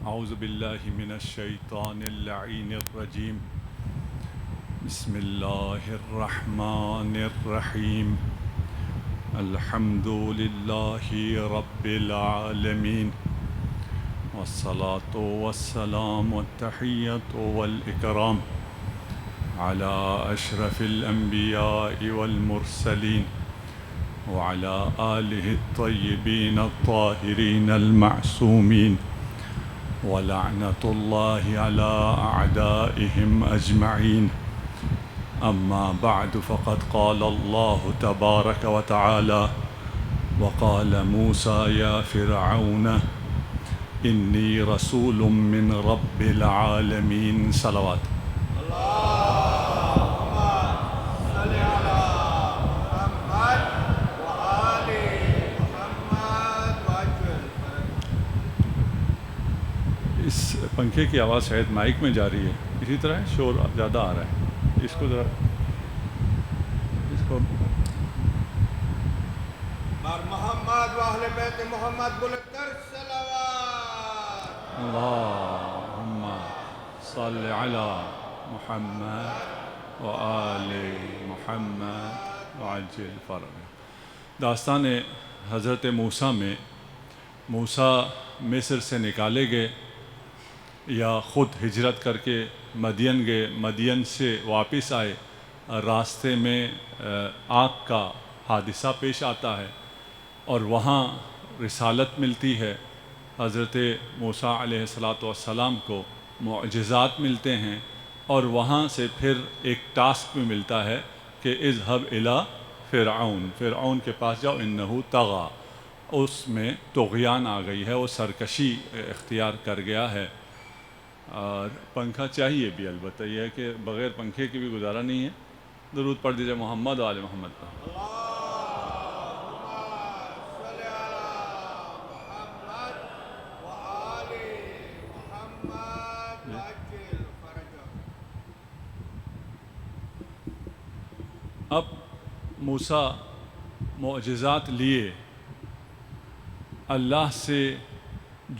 اعوذ باللہ من الشیطان اللعین الرجیم بسم اللہ الرحمن الرحیم الحمد للہ رب العالمین والصلاة والسلام والتحیۃ والاکرام علی اشرف الانبیاء والمرسلین وعلى آلہ الطیبین الطاہرین المعصومین ولعنة الله على أعدائهم أجمعين أما بعد فقد قال الله تبارك وتعالى وقال موسى يا فرعون إني رسول من رب العالمين صلوات پنکھے کی آواز شاید مائک میں جا رہی ہے، اسی طرح شور زیادہ آ رہا ہے، اس کو ذرا محمد و اہل بیت محمد بلند کر صلوات اللہم صل علی محمد و آل محمد وعجل فرجہ۔ داستان حضرت موسیٰ میں موسیٰ مصر سے نکالے گئے یا خود ہجرت کر کے مدین گئے، مدین سے واپس آئے، راستے میں آگ کا حادثہ پیش آتا ہے اور وہاں رسالت ملتی ہے۔ حضرت موسیٰ علیہ السلام کو معجزات ملتے ہیں اور وہاں سے پھر ایک ٹاسک بھی ملتا ہے کہ اذهب الی فرعون کے پاس جاؤ انہو طغی، اس میں طغیان آ گئی ہے، وہ سرکشی اختیار کر گیا ہے۔ اور پنکھا چاہیے بھی، البتہ یہ ہے کہ بغیر پنکھے کی بھی گزارا نہیں ہے۔ درود پڑھ دیجئے محمد و آل محمد پر۔ اب موسیٰ معجزات لیے، اللہ سے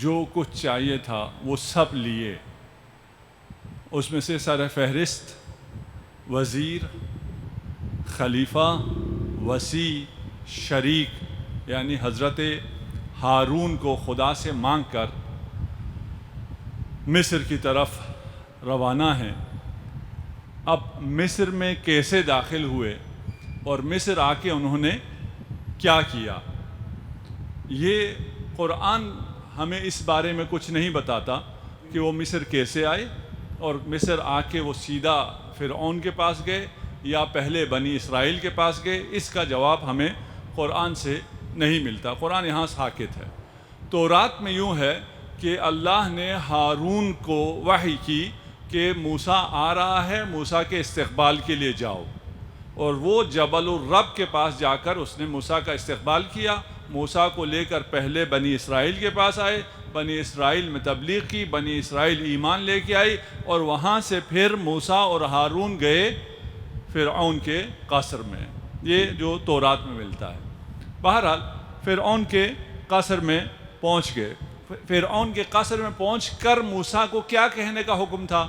جو کچھ چاہیے تھا وہ سب لیے۔ اس میں سے سر فہرست وزیر، خلیفہ، وصی، شریک یعنی حضرت ہارون کو خدا سے مانگ کر مصر کی طرف روانہ ہیں۔ اب مصر میں کیسے داخل ہوئے اور مصر آ کے انہوں نے کیا کیا، یہ قرآن ہمیں اس بارے میں کچھ نہیں بتاتا کہ وہ مصر کیسے آئے اور مصر آ کے وہ سیدھا فرعون کے پاس گئے یا پہلے بنی اسرائیل کے پاس گئے۔ اس کا جواب ہمیں قرآن سے نہیں ملتا، قرآن یہاں ساکت ہے۔ تورات میں یوں ہے کہ اللہ نے ہارون کو وحی کی کہ موسیٰ آ رہا ہے، موسیٰ کے استقبال کے لیے جاؤ، اور وہ جبل الرب کے پاس جا کر اس نے موسیٰ کا استقبال کیا۔ موسیٰ کو لے کر پہلے بنی اسرائیل کے پاس آئے، بنی اسرائیل میں تبلیغ کی، بنی اسرائیل ایمان لے کے آئی، اور وہاں سے پھر موسیٰ اور ہارون گئے فرعون کے قصر میں۔ یہ جو تورات میں ملتا ہے۔ بہرحال فرعون کے قصر میں پہنچ گئے۔ فرعون کے قصر میں پہنچ کر موسیٰ کو کیا کہنے کا حکم تھا؟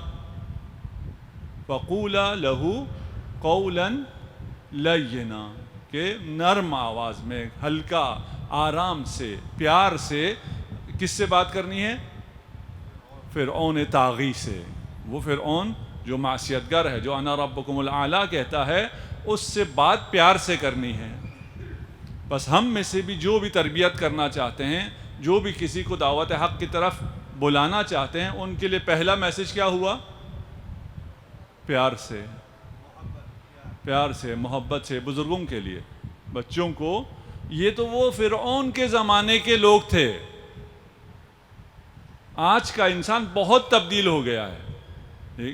فَقُولَا لَهُ قَوْلًا لَيِّنًا، کہ نرم آواز میں، ہلکا، آرام سے، پیار سے کس سے بات کرنی ہے؟ فرعون طاغی سے۔ وہ فرعون جو معصیتگر ہے، جو انا ربکم الاعلیٰ کہتا ہے، اس سے بات پیار سے کرنی ہے۔ بس ہم میں سے بھی جو بھی تربیت کرنا چاہتے ہیں، جو بھی کسی کو دعوت حق کی طرف بلانا چاہتے ہیں، ان کے لیے پہلا میسج کیا ہوا؟ پیار سے، پیار سے، محبت سے۔ بزرگوں کے لیے، بچوں کو، یہ تو وہ فرعون کے زمانے کے لوگ تھے۔ آج کا انسان بہت تبدیل ہو گیا ہے۔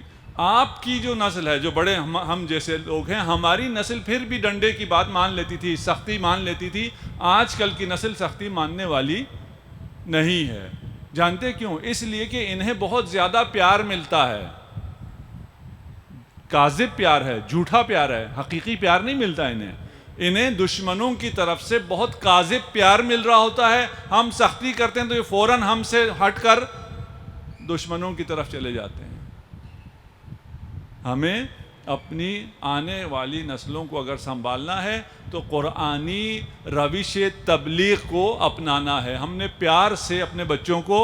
آپ کی جو نسل ہے، جو بڑے ہم جیسے لوگ ہیں، ہماری نسل پھر بھی ڈنڈے کی بات مان لیتی تھی، سختی مان لیتی تھی۔ آج کل کی نسل سختی ماننے والی نہیں ہے۔ جانتے کیوں؟ اس لیے کہ انہیں بہت زیادہ پیار ملتا ہے۔ کاذب پیار ہے، جھوٹا پیار ہے، حقیقی پیار نہیں ملتا انہیں دشمنوں کی طرف سے بہت کاذب پیار مل رہا ہوتا ہے۔ ہم سختی کرتے ہیں تو یہ فوراً ہم سے ہٹ کر دشمنوں کی طرف چلے جاتے ہیں. ہمیں اپنی آنے والی نسلوں کو اگر سنبھالنا ہے تو قرآنی روش تبلیغ کو اپنانا ہے. ہم نے پیار سے اپنے بچوں کو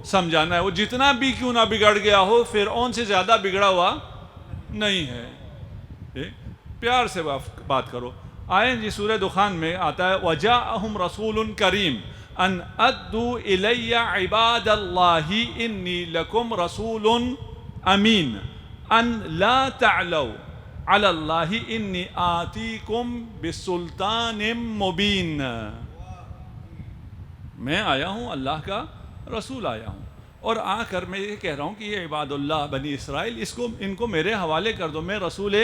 سمجھانا ہے. وہ جتنا بھی کیوں نہ بگڑ گیا ہو فرعون سے زیادہ بگڑا ہوا نہیں ہے. پیار سے بات کرو. آئیں جی سورہ دخان میں آتا ہے وَجَاءَهُمْ رَسُولٌ كَرِيمٌ أَنْ أَدُّوا إِلَيَّ عِبَادَ اللَّهِ إِنِّي لَكُمْ رَسُولٌ أَمِينٌ أَنْ لَا تَعْلَوْا عَلَى اللَّهِ إِنِّي آتِيكُمْ بِسُلْطَانٍ مُبِينٍ. میں آیا ہوں، اللہ کا رسول آیا ہوں، اور آ کر میں یہ کہہ رہا ہوں کہ یہ عباد اللہ بنی اسرائیل ان کو میرے حوالے کر دو. میں رسول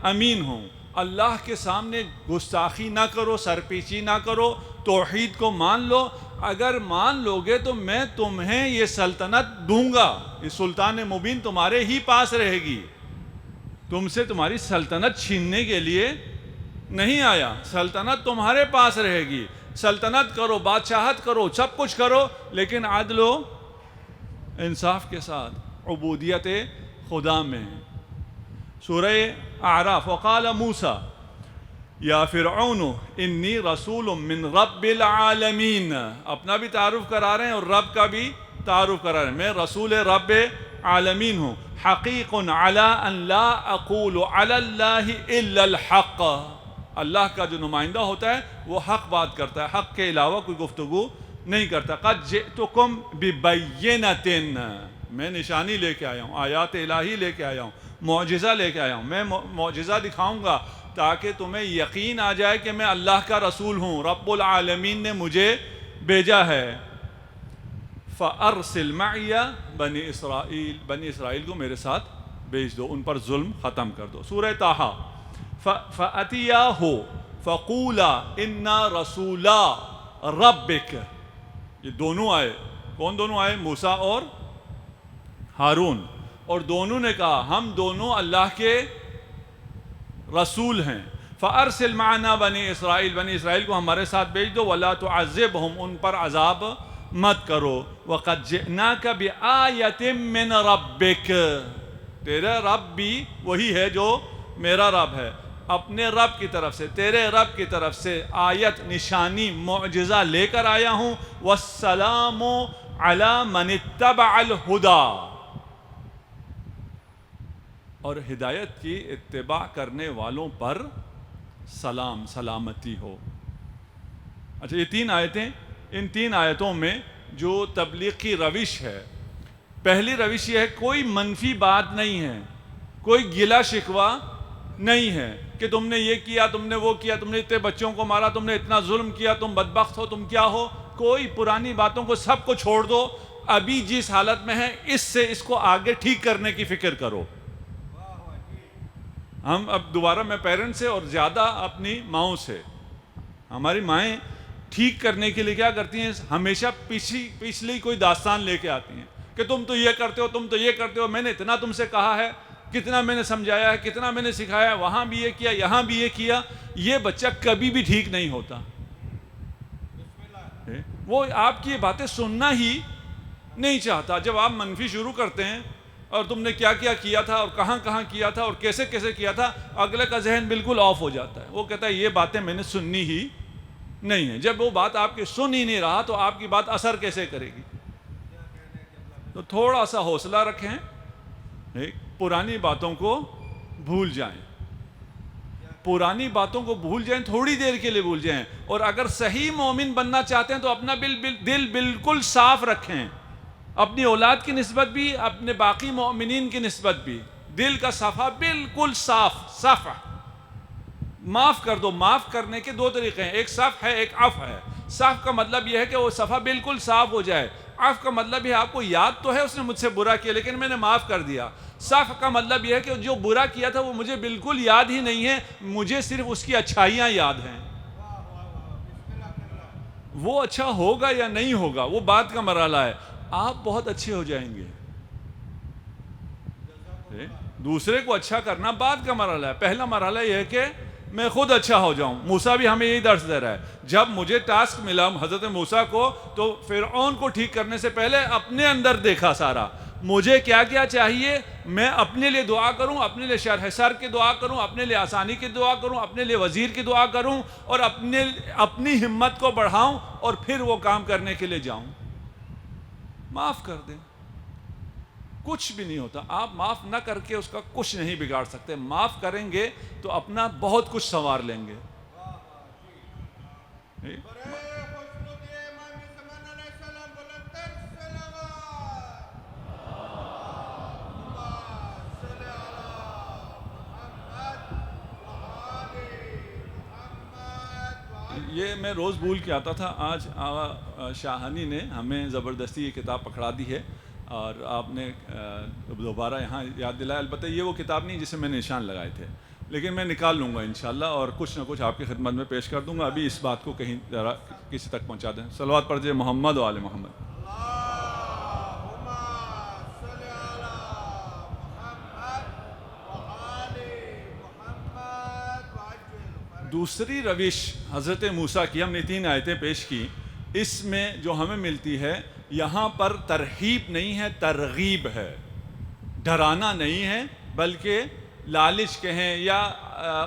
امین ہوں. اللہ کے سامنے گستاخی نہ کرو، سرپیچی نہ کرو، توحید کو مان لو. اگر مان لو گے تو میں تمہیں یہ سلطنت دوں گا. یہ سلطان مبین تمہارے ہی پاس رہے گی. تم سے تمہاری سلطنت چھیننے کے لیے نہیں آیا. سلطنت تمہارے پاس رہے گی. سلطنت کرو، بادشاہت کرو، سب کچھ کرو، لیکن عدل و انصاف کے ساتھ، عبودیت خدا میں. سورہ اعراف وقال موسیٰ یا فرعون انی رسول من رب العالمین. اپنا بھی تعارف کرا رہے ہیں اور رب کا بھی تعارف کرا رہے ہیں. میں رسول رب عالمین ہوں. حقیق علی ان لا اقول علی اللہ الا الحق. اللہ کا جو نمائندہ ہوتا ہے وہ حق بات کرتا ہے، حق کے علاوہ کوئی گفتگو نہیں کرتا. قد جئتکم ببینۃ. میں نشانی لے کے آیا ہوں، آیات الہی لے کے آیا ہوں، معجزہ لے کے آیا ہوں. میں معجزہ دکھاؤں گا تاکہ تمہیں یقین آ جائے کہ میں اللہ کا رسول ہوں، رب العالمین نے مجھے بھیجا ہے. فَأَرْسِلْ مَعِيَ بنی اسرائیل کو میرے ساتھ بھیج دو، ان پر ظلم ختم کر دو. سورہ طٰہٰ فَأَتِيَاهُ فَقُولَا إِنَّا رَسُولَا رَبِّكَ. یہ دونوں آئے. کون دونوں آئے؟ موسیٰ اور ہارون. اور دونوں نے کہا ہم دونوں اللہ کے رسول ہیں. فَأَرْسِلْ مَعَنَا بنی اسرائیل کو ہمارے ساتھ بھیج دو. وَلَا تُعَذِّبْهُمْ. ان پر عذاب مت کرو. وَقَدْ جِئْنَاكَ بِآيَةٍ مِّن رَبِّكَ. تیرا رب بھی وہی ہے جو میرا رب ہے. اپنے رب کی طرف سے، تیرے رب کی طرف سے آیت، نشانی، معجزہ لے کر آیا ہوں. وَالسَّلَامُ عَلَى مَنِ اتَّبَعَ الْهُدَى. اور ہدایت کی اتباع کرنے والوں پر سلامتی ہو. اچھا یہ 3 آیتیں، ان 3 آیتوں میں جو تبلیغ کی روش ہے، پہلی روش یہ ہے کوئی منفی بات نہیں ہے، کوئی گلہ شکوہ نہیں ہے کہ تم نے یہ کیا، تم نے وہ کیا، تم نے اتنے بچوں کو مارا، تم نے اتنا ظلم کیا، تم بدبخت ہو، تم کیا ہو. کوئی پرانی باتوں کو سب کو چھوڑ دو. ابھی جس حالت میں ہے اس کو آگے ٹھیک کرنے کی فکر کرو. ہم اب دوبارہ میں پیرنٹ سے اور زیادہ اپنی ماؤں سے، ہماری مائیں ٹھیک کرنے کے لیے کیا کرتی ہیں؟ ہمیشہ پچھلی کوئی داستان لے کے آتی ہیں کہ تم تو یہ کرتے ہو، تم تو یہ کرتے ہو، میں نے اتنا تم سے کہا ہے، کتنا میں نے سمجھایا ہے، کتنا میں نے سکھایا ہے، وہاں بھی یہ کیا، یہاں بھی یہ کیا. یہ بچہ کبھی بھی ٹھیک نہیں ہوتا. وہ آپ کی باتیں سننا ہی نہیں چاہتا. جب آپ منفی شروع کرتے ہیں اور تم نے کیا کیا تھا اور کہاں کیا تھا اور کیسے کیا تھا، اگلے کا ذہن بالکل آف ہو جاتا ہے. وہ کہتا ہے یہ باتیں میں نے سننی ہی نہیں ہیں. جب وہ بات آپ کی سن ہی نہیں رہا تو آپ کی بات اثر کیسے کرے گی؟ تو تھوڑا سا حوصلہ رکھیں، پرانی باتوں کو بھول جائیں. پرانی باتوں کو بھول جائیں، تھوڑی دیر کے لیے بھول جائیں. اور اگر صحیح مومن بننا چاہتے ہیں تو اپنا دل بالکل صاف رکھیں. اپنی اولاد کی نسبت بھی، اپنے باقی مومنین کی نسبت بھی دل کا صفحہ بالکل صاف. معاف کر دو. معاف کرنے کے 2 طریقے ہیں، ایک صف ہے، ایک عفو ہے. صف کا مطلب یہ ہے کہ وہ صفحہ بالکل صاف ہو جائے. عفو کا مطلب یہ ہے آپ کو یاد تو ہے اس نے مجھ سے برا کیا لیکن میں نے معاف کر دیا. صف کا مطلب یہ ہے کہ جو برا کیا تھا وہ مجھے بالکل یاد ہی نہیں ہے، مجھے صرف اس کی اچھائیاں یاد ہیں. وہ اچھا ہوگا یا نہیں ہوگا وہ بات کا مرحلہ ہے. آپ بہت اچھے ہو جائیں گے. دوسرے کو اچھا کرنا بعد کا مرحلہ ہے. پہلا مرحلہ یہ ہے کہ میں خود اچھا ہو جاؤں. موسیٰ بھی ہمیں یہی درس دے رہا ہے. جب مجھے ٹاسک ملا حضرت موسیٰ کو تو فرعون کو ٹھیک کرنے سے پہلے اپنے اندر دیکھا سارا. مجھے کیا کیا چاہیے؟ میں اپنے لیے دعا کروں، اپنے لیے شرح سر کی دعا کروں، اپنے لیے آسانی کی دعا کروں، اپنے لیے وزیر کی دعا کروں، اور اپنی ہمت کو بڑھاؤں، اور پھر وہ کام کرنے کے لیے جاؤں۔ معاف کر دیں، کچھ بھی نہیں ہوتا۔ آپ معاف نہ کر کے اس کا کچھ نہیں بگاڑ سکتے، معاف کریں گے تو اپنا بہت کچھ سنوار لیں گے۔ برے خوشنودی امام زمان علیہ السلام بلندر صلوات۔ اللہم صلی علی محمد وآل محمد۔ یہ میں روز بھول کے آتا تھا، آج آغا شاہانی نے ہمیں زبردستی یہ کتاب پکڑا دی ہے، اور آپ نے دوبارہ یہاں یاد دلایا۔ البتہ یہ وہ کتاب نہیں جسے میں نے نشان لگائے تھے، لیکن میں نکال لوں گا انشاءاللہ، اور کچھ نہ کچھ آپ کی خدمت میں پیش کر دوں گا۔ ابھی اس بات کو کہیں ذرا کسی تک پہنچا دیں۔ صلوات پڑھ دیجیے محمد و آل محمد۔ اللہم صلی علی محمد وآل محمد وعجل فرج۔ دوسری روش حضرت موسیٰ کی، ہم نے 3 آیتیں پیش کی، اس میں جو ہمیں ملتی ہے، یہاں پر ترغیب نہیں ہے، ترغیب ہے، ڈرانا نہیں ہے، بلکہ لالچ کہیں یا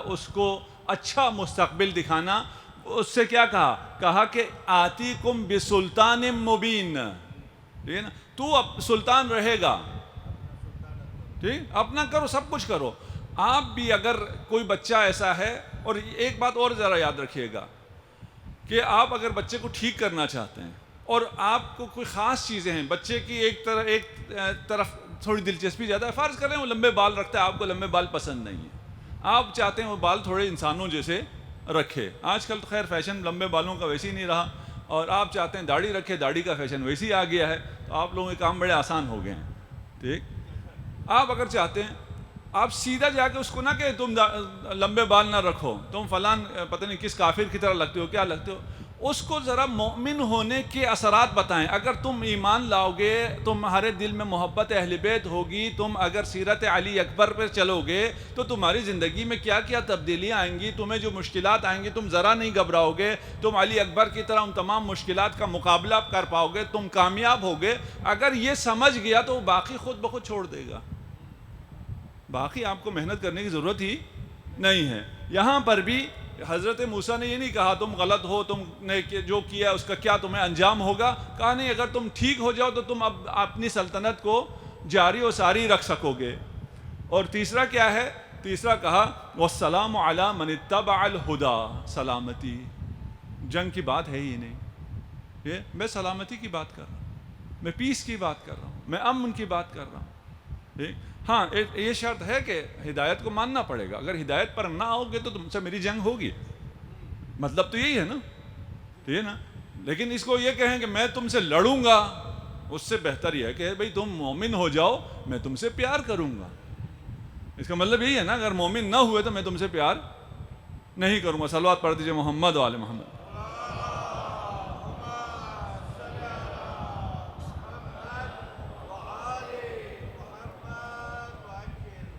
اس کو اچھا مستقبل دکھانا۔ اس سے کیا کہا کہ آتیکم بسلطان مبین، ٹھیک ہے نا، تو اب سلطان رہے گا، ٹھیک، اپنا کرو، سب کچھ کرو۔ آپ بھی اگر کوئی بچہ ایسا ہے، اور ایک بات اور ذرا یاد رکھیے گا کہ آپ اگر بچے کو ٹھیک کرنا چاہتے ہیں، اور آپ کو کوئی خاص چیزیں ہیں، بچے کی ایک طرف تھوڑی دلچسپی زیادہ ہے، فرض کریں وہ لمبے بال رکھتا ہے، آپ کو لمبے بال پسند نہیں ہیں، آپ چاہتے ہیں وہ بال تھوڑے انسانوں جیسے رکھے۔ آج کل تو خیر فیشن لمبے بالوں کا ویسے ہی نہیں رہا، اور آپ چاہتے ہیں داڑھی رکھے، داڑھی کا فیشن ویسے ہی آ گیا ہے، تو آپ لوگوں کے کام بڑے آسان ہو گئے ہیں، ٹھیک۔ آپ اگر چاہتے ہیں، آپ سیدھا جا کے اس کو نہ کہ تم لمبے بال نہ رکھو، تم فلان پتہ نہیں کس کافر کی طرح لگتے ہو، کیا لگتے ہو، اس کو ذرا مومن ہونے کے اثرات بتائیں۔ اگر تم ایمان لاؤ گے، تمہارے دل میں محبت اہل بیت ہوگی، تم اگر سیرت علی اکبر پر چلو گے تو تمہاری زندگی میں کیا کیا تبدیلیاں آئیں گی، تمہیں جو مشکلات آئیں گی تم ذرا نہیں گھبراؤ گے، تم علی اکبر کی طرح ان تمام مشکلات کا مقابلہ کر پاؤ گے، تم کامیاب ہوگے۔ اگر یہ سمجھ گیا تو باقی خود بخود چھوڑ دے گا، باقی آپ کو محنت کرنے کی ضرورت ہی نہیں ہے۔ یہاں پر بھی حضرت موسیٰ نے یہ نہیں کہا تم غلط ہو، تم نے جو کیا اس کا کیا تمہیں انجام ہوگا، کہا نہیں، اگر تم ٹھیک ہو جاؤ تو تم اب اپنی سلطنت کو جاری و ساری رکھ سکو گے۔ اور تیسرا کیا ہے؟ تیسرا کہا والسلام علی من اتبع الہدی، سلامتی، جنگ کی بات ہے ہی نہیں، یہ میں سلامتی کی بات کر رہا ہوں، میں پیس کی بات کر رہا ہوں، میں امن کی بات کر رہا ہوں، ٹھیک۔ ہاں یہ شرط ہے کہ ہدایت کو ماننا پڑے گا، اگر ہدایت پر نہ ہوگے تو تم سے میری جنگ ہوگی، مطلب تو یہی ہے نا، ٹھیک ہے نا۔ لیکن اس کو یہ کہیں کہ میں تم سے لڑوں گا، اس سے بہتر یہ ہے کہ بھئی تم مومن ہو جاؤ، میں تم سے پیار کروں گا۔ اس کا مطلب یہی ہے نا، اگر مومن نہ ہوئے تو میں تم سے پیار نہیں کروں گا۔ صلوات پڑھ دیجئے محمد و آل محمد۔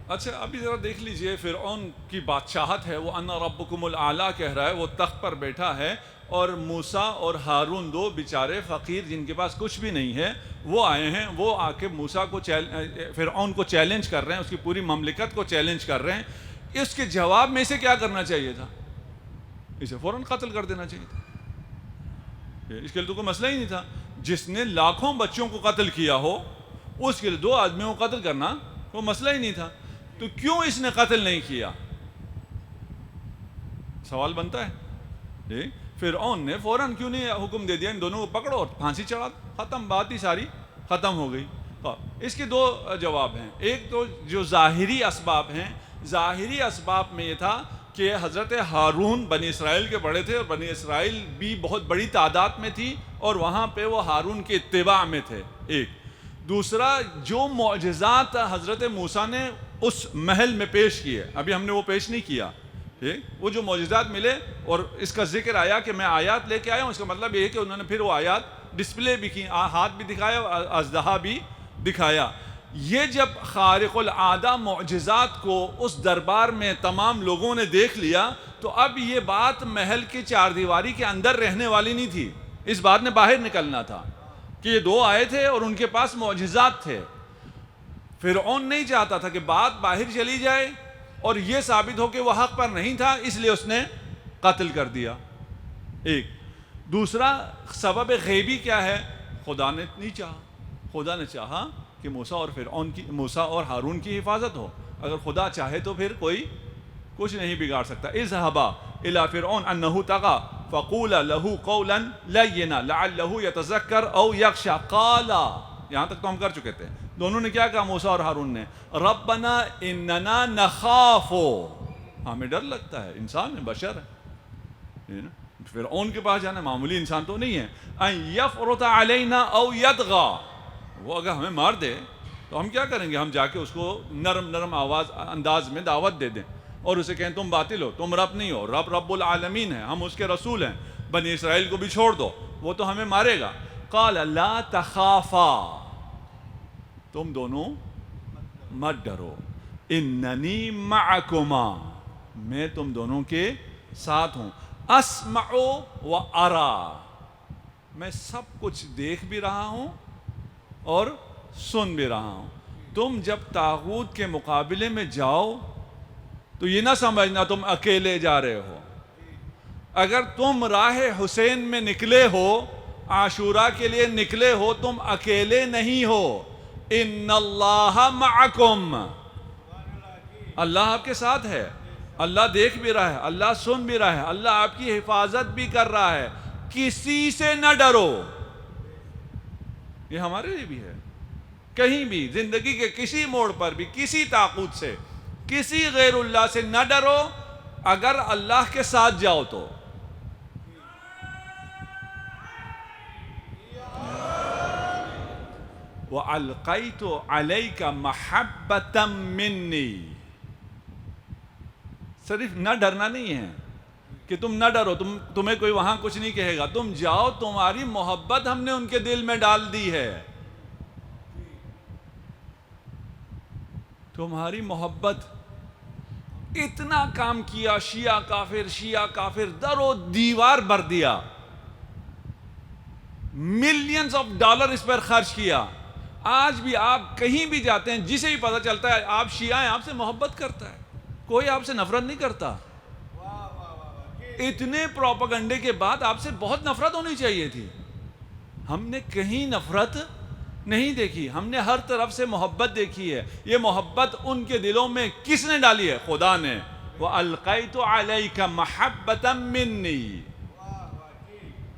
اچھا ابھی ذرا دیکھ لیجئے، فرعون کی بادشاہت ہے، وہ انا ربکم الاعلیٰ کہہ رہا ہے، وہ تخت پر بیٹھا ہے، اور موسیٰ اور ہارون دو بیچارے فقیر جن کے پاس کچھ بھی نہیں ہے، وہ آئے ہیں، وہ آ کے موسیٰ کو فرعون کو چیلنج کر رہے ہیں، اس کی پوری مملکت کو چیلنج کر رہے ہیں۔ اس کے جواب میں اسے کیا کرنا چاہیے تھا؟ اسے فوراً قتل کر دینا چاہیے تھا، اس کے لیے تو کوئی مسئلہ ہی نہیں تھا۔ جس نے لاکھوں بچوں کو قتل کیا ہو، اس کے لیے 2 آدمیوں کو قتل کرنا کوئی مسئلہ ہی نہیں تھا، تو کیوں اس نے قتل نہیں کیا؟ سوال بنتا ہے۔ فرعون نے فوراً کیوں نہیں حکم دے دیا ان دونوں کو پکڑو اور پھانسی چڑھا، ختم، بات ہی ساری ختم ہو گئی۔ اس کے 2 جواب ہیں۔ ایک تو جو ظاہری اسباب ہیں، ظاہری اسباب میں یہ تھا کہ حضرت ہارون بنی اسرائیل کے بڑے تھے، اور بنی اسرائیل بھی بہت بڑی تعداد میں تھی، اور وہاں پہ وہ ہارون کے اتباع میں تھے، ایک۔ دوسرا، جو معجزات حضرت موسیٰ نے اس محل میں پیش کیے، ابھی ہم نے وہ پیش نہیں کیا، ٹھیک، وہ جو معجزات ملے، اور اس کا ذکر آیا کہ میں آیات لے کے آیا ہوں، اس کا مطلب یہ ہے کہ انہوں نے پھر وہ آیات ڈسپلے بھی کی، ہاتھ بھی دکھایا اور اژدہا بھی دکھایا۔ یہ جب خارق العادہ معجزات کو اس دربار میں تمام لوگوں نے دیکھ لیا، تو اب یہ بات محل کی 4 دیواری کے اندر رہنے والی نہیں تھی، اس بات نے باہر نکلنا تھا کہ یہ 2 آئے تھے اور ان کے پاس معجزات تھے۔ فرعون نہیں چاہتا تھا کہ بات باہر چلی جائے اور یہ ثابت ہو کہ وہ حق پر نہیں تھا، اس لیے اس نے قتل کر دیا. ایک دوسرا سبب غیبی کیا ہے؟ خدا نے نہیں چاہا. خدا نے چاہا کہ موسیٰ اور ہارون کی حفاظت ہو. اگر خدا چاہے تو پھر کوئی کچھ نہیں بگاڑ سکتا. اذهبا الى فرعون انه طغى فقولا له قولا لینا لعله يتذكر او يخشى قال. یہاں تک تو ہم کر چکے تھے. دونوں نے کیا کہا موسیٰ اور ہارون نے؟ ربنا اننا نخاف. ہمیں ڈر لگتا ہے، انسان ہے، بشر ہے. فرعون کے پاس جانا معمولی انسان تو نہیں ہے. ان یفرط علینا او یطغى. وہ اگر ہمیں مار دے تو ہم کیا کریں گے؟ ہم جا کے اس کو نرم نرم انداز میں دعوت دے دیں اور اسے کہیں تم باطل ہو، تم رب نہیں ہو، رب رب العالمین ہے، ہم اس کے رسول ہیں، بنی اسرائیل کو بھی چھوڑ دو، وہ تو ہمیں مارے گا. قال لا تخافا. تم دونوں مت ڈرو. اننی معکما. میں تم دونوں کے ساتھ ہوں. اسمع و ارا. میں سب کچھ دیکھ بھی رہا ہوں اور سن بھی رہا ہوں. تم جب طاغوت کے مقابلے میں جاؤ تو یہ نہ سمجھنا تم اکیلے جا رہے ہو. اگر تم راہ حسین میں نکلے ہو، عاشورہ کے لیے نکلے ہو، تم اکیلے نہیں ہو. ان اللہ معکم. اللہ آپ کے ساتھ ہے. اللہ دیکھ بھی رہا ہے، اللہ سن بھی رہا ہے، اللہ آپ کی حفاظت بھی کر رہا ہے. کسی سے نہ ڈرو. یہ ہمارے لیے بھی ہے. کہیں بھی زندگی کے کسی موڑ پر بھی کسی طاغوت سے، کسی غیر اللہ سے نہ ڈرو اگر اللہ کے ساتھ جاؤ تو. وَأَلْقَيْتُ عَلَيْكَ مَحَبَّةً مِّنِّي. صرف نہ ڈرنا نہیں ہے کہ تم نہ ڈرو، تمہیں کوئی وہاں کچھ نہیں کہے گا، تم جاؤ، تمہاری محبت ہم نے ان کے دل میں ڈال دی ہے. تمہاری محبت. اتنا کام کیا، شیعہ کافر در و دیوار بھر دیا، ملینز آف ڈالر اس پر خرچ کیا. آج بھی آپ کہیں بھی جاتے ہیں، جسے بھی پتہ چلتا ہے آپ شیعہ ہیں، آپ سے محبت کرتا ہے، کوئی آپ سے نفرت نہیں کرتا. اتنے پروپیگنڈے کے بعد آپ سے بہت نفرت ہونی چاہیے تھی. ہم نے کہیں نفرت نہیں دیکھی، ہم نے ہر طرف سے محبت دیکھی ہے. یہ محبت ان کے دلوں میں کس نے ڈالی ہے؟ خدا نے. وَأَلْقَيْتُ عَلَيْكَ مَحَبَّةً مِّنِّي.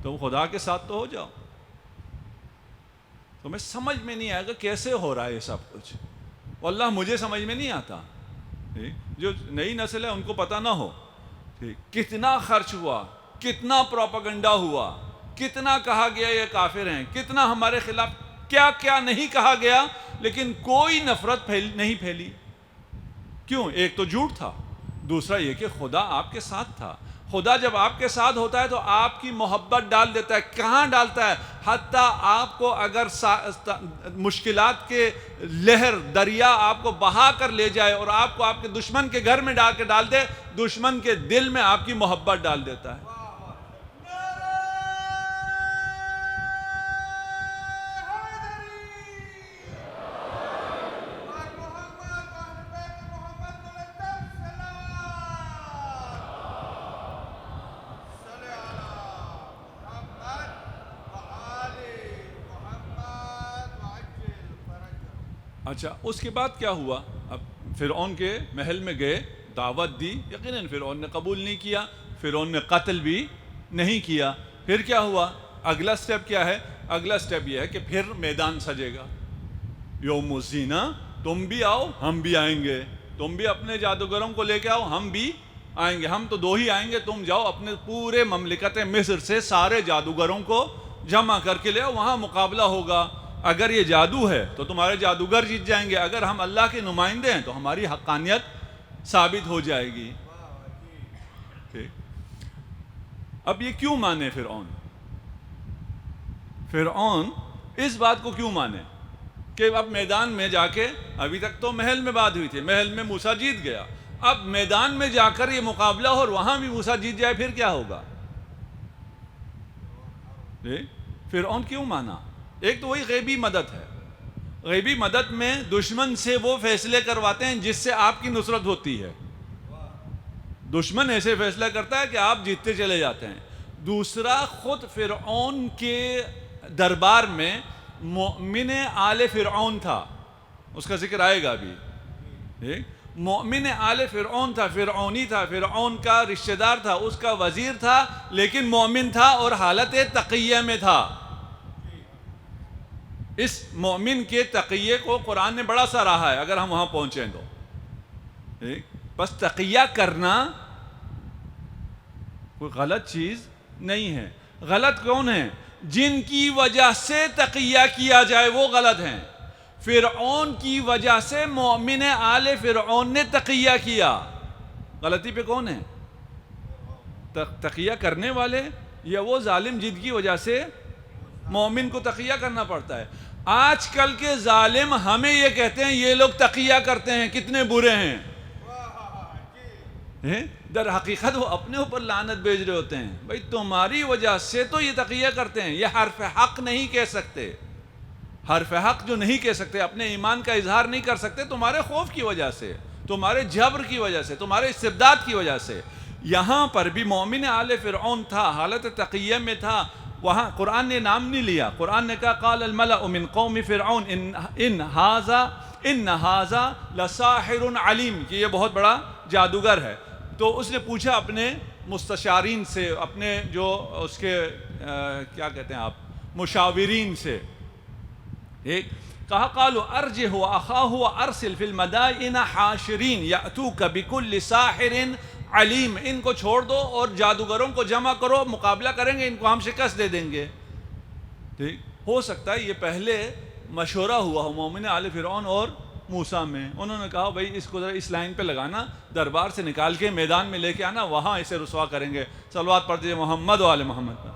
تم خدا کے ساتھ تو ہو جاؤ. تمہیں سمجھ میں نہیں آئے گا کیسے ہو رہا ہے یہ سب کچھ. واللہ مجھے سمجھ میں نہیں آتا. جو نئی نسل ہے ان کو پتہ نہ ہو کتنا خرچ ہوا، کتنا پروپیگنڈا ہوا، کتنا کہا گیا یہ کافر ہیں، کتنا ہمارے خلاف کیا کیا نہیں کہا گیا، لیکن کوئی نفرت نہیں پھیلی. کیوں؟ ایک تو جھوٹ تھا، دوسرا یہ کہ خدا آپ کے ساتھ تھا. خدا جب آپ کے ساتھ ہوتا ہے تو آپ کی محبت ڈال دیتا ہے. کہاں ڈالتا ہے؟ حتیٰ آپ کو اگر مشکلات کے لہر دریا آپ کو بہا کر لے جائے اور آپ کو آپ کے دشمن کے گھر میں ڈال دے، دشمن کے دل میں آپ کی محبت ڈال دیتا ہے. اچھا، اس کے بعد کیا ہوا؟ اب فرعون کے محل میں گئے، دعوت دی، یقیناً فرعون نے قبول نہیں کیا، فرعون نے قتل بھی نہیں کیا. پھر کیا ہوا؟ اگلا سٹیپ کیا ہے؟ اگلا سٹیپ یہ ہے کہ پھر میدان سجے گا. یوم الزینہ، تم بھی آؤ ہم بھی آئیں گے، تم بھی اپنے جادوگروں کو لے کے آؤ ہم بھی آئیں گے. ہم تو دو ہی آئیں گے، تم جاؤ اپنے پورے مملکت مصر سے سارے جادوگروں کو جمع کر کے لے آؤ، وہاں مقابلہ ہوگا. اگر یہ جادو ہے تو تمہارے جادوگر جیت جائیں گے، اگر ہم اللہ کے نمائندے ہیں تو ہماری حقانیت ثابت ہو جائے گی. اب یہ کیوں مانے فرعون اس بات کو کیوں مانے کہ اب میدان میں جا کے، ابھی تک تو محل میں بات ہوئی تھی، محل میں موسیٰ جیت گیا، اب میدان میں جا کر یہ مقابلہ ہو اور وہاں بھی موسیٰ جیت جائے، پھر کیا ہوگا؟ فرعون کیوں مانا؟ ایک تو وہی غیبی مدد ہے. غیبی مدد میں دشمن سے وہ فیصلے کرواتے ہیں جس سے آپ کی نصرت ہوتی ہے. دشمن ایسے فیصلہ کرتا ہے کہ آپ جیتتے چلے جاتے ہیں. دوسرا، خود فرعون کے دربار میں مؤمن آل فرعون تھا، اس کا ذکر آئے گا ابھی. مؤمن آل فرعون تھا، فرعونی تھا، فرعون کا رشتہ دار تھا، اس کا وزیر تھا، لیکن مومن تھا اور حالت تقیہ میں تھا. اس مومن کے تقیے کو قرآن نے بڑا سراہا ہے اگر ہم وہاں پہنچیں تو. بس تقیہ کرنا کوئی غلط چیز نہیں ہے. غلط کون ہے؟ جن کی وجہ سے تقیہ کیا جائے وہ غلط ہیں. فرعون کی وجہ سے مومن آل فرعون نے تقیہ کیا. غلطی پہ کون ہے؟ تقیہ کرنے والے یا وہ ظالم جن کی وجہ سے مومن کو تقیہ کرنا پڑتا ہے. آج کل کے ظالم ہمیں یہ کہتے ہیں یہ لوگ تقیہ کرتے ہیں، کتنے برے ہیں. در حقیقت وہ اپنے اوپر لعنت بھیج رہے ہوتے ہیں. بھئی تمہاری وجہ سے تو یہ تقیہ کرتے ہیں. یہ حرف حق نہیں کہہ سکتے، حرف حق جو نہیں کہہ سکتے، اپنے ایمان کا اظہار نہیں کر سکتے، تمہارے خوف کی وجہ سے، تمہارے جبر کی وجہ سے، تمہارے استبداد کی وجہ سے. یہاں پر بھی مومن آل فرعون تھا، حالت تقیہ میں تھا. وہاں قرآن نے نام نہیں لیا. قرآن نے کہا قال الملأ من قوم فرعون ان هذا لساحر علیم، کہ یہ بہت بڑا جادوگر ہے. تو اس نے پوچھا اپنے مستشارین سے، اپنے جو اس کے کیا کہتے ہیں آپ، مشاورین سے. ایک کہا قالوا ارجه واخاه وارسل في المدائن حاشرین یاتوک بكل ساحر علیم. ان کو چھوڑ دو اور جادوگروں کو جمع کرو، مقابلہ کریں گے، ان کو ہم شکست دے دیں گے. ٹھیک ہو سکتا ہے یہ پہلے مشورہ ہوا ہو مومن آل فرعون اور موسیٰ میں. انہوں نے کہا بھائی اس کو ذرا اس لائن پہ لگانا، دربار سے نکال کے میدان میں لے کے آنا، وہاں اسے رسوا کریں گے. صلوات پڑھ دیجیے محمد و آل محمد پر.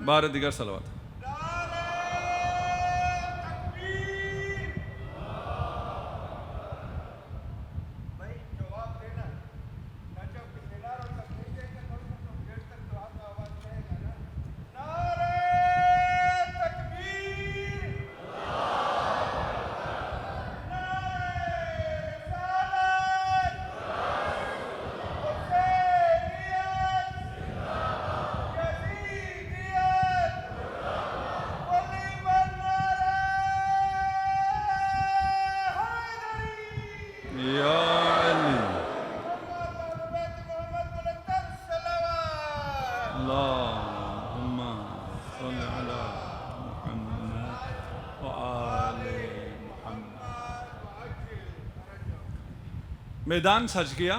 بارہ دیگر صلوات. میدان سج گیا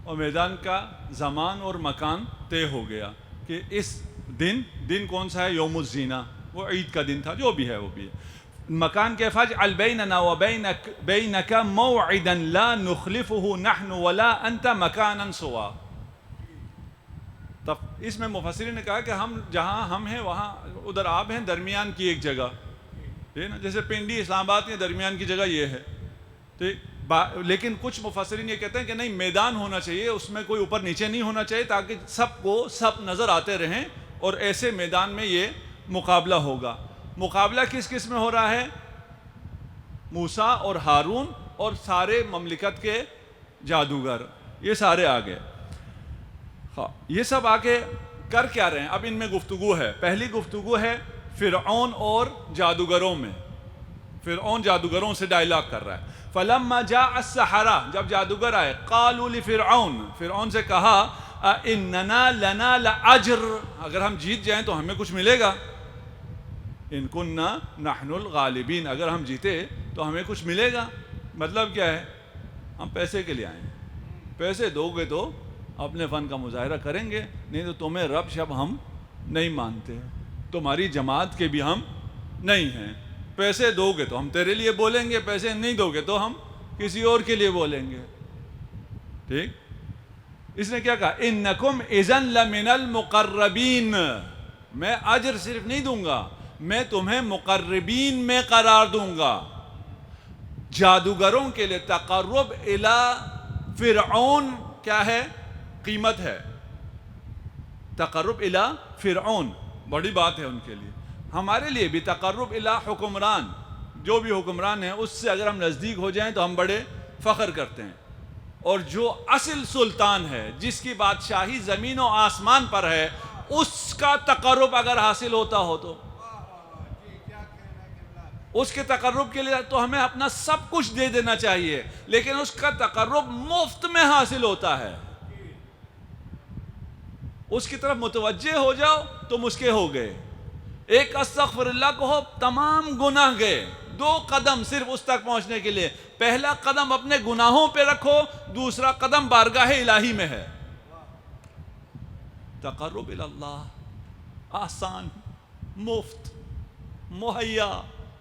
اور میدان کا زمان اور مکان طے ہو گیا کہ اس دن کون سا ہے؟ یوم الزینہ، وہ عید کا دن تھا، جو بھی ہے وہ بھی ہے. مکان کے فاجعل بیننا وبینک موعدا لا نخلفه نحن ولا انت مکانا سوا. تب اس میں مفسرین نے کہا کہ ہم جہاں ہم ہیں وہاں ادھر آپ ہیں، درمیان کی ایک جگہ ہے نا، جیسے پنڈی اسلام آباد کے درمیان کی جگہ یہ ہے. لیکن کچھ مفسرین یہ کہتے ہیں کہ نہیں، میدان ہونا چاہیے، اس میں کوئی اوپر نیچے نہیں ہونا چاہیے، تاکہ سب کو سب نظر آتے رہیں، اور ایسے میدان میں یہ مقابلہ ہوگا. مقابلہ کس کس میں ہو رہا ہے؟ موسیٰ اور ہارون اور سارے مملکت کے جادوگر، یہ سارے آگے. یہ سب آگے کر کیا رہے ہیں؟ اب ان میں گفتگو ہے. پہلی گفتگو ہے فرعون اور جادوگروں میں. فرعون جادوگروں سے ڈائلاگ کر رہا ہے. فلما جاء السحرہ، جب جادوگر آئے، قالوا لفرعون، فرعون سے کہا اننا لنا لاجر، اگر ہم جیت جائیں تو ہمیں کچھ ملے گا. ان کننا نحن الغالبین، اگر ہم جیتے تو ہمیں کچھ ملے گا. مطلب کیا ہے؟ ہم پیسے کے لیے آئے ہیں، پیسے دو گے تو اپنے فن کا مظاہرہ کریں گے، نہیں تو تمہیں رب شب ہم نہیں مانتے، تمہاری جماعت کے بھی ہم نہیں ہیں. پیسے دو گے تو ہم تیرے لیے بولیں گے، پیسے نہیں دو گے تو ہم کسی اور کے لیے بولیں گے. ٹھیک. اس نے کیا کہا؟ انکم اذن لمن المقربین، میں اجر صرف نہیں دوں گا، میں تمہیں مقربین میں قرار دوں گا. جادوگروں کے لیے تقرب الی فرعون کیا ہے؟ قیمت ہے. تقرب الی فرعون بڑی بات ہے ان کے لیے. ہمارے لیے بھی تقرب الی حکمران، جو بھی حکمران ہیں اس سے اگر ہم نزدیک ہو جائیں تو ہم بڑے فخر کرتے ہیں. اور جو اصل سلطان ہے، جس کی بادشاہی زمین و آسمان پر ہے، اس کا تقرب اگر حاصل ہوتا ہو تو اس کے تقرب کے لیے تو ہمیں اپنا سب کچھ دے دینا چاہیے، لیکن اس کا تقرب مفت میں حاصل ہوتا ہے. اس کی طرف متوجہ ہو جاؤ تم اس کے ہو گئے. ایک استغفر اللہ کہو تمام گناہ گئے. 2 قدم صرف اس تک پہنچنے کے لیے. پہلا قدم اپنے گناہوں پہ رکھو، دوسرا قدم بارگاہ الہی میں ہے. تقرب اللہ آسان، مفت، مہیا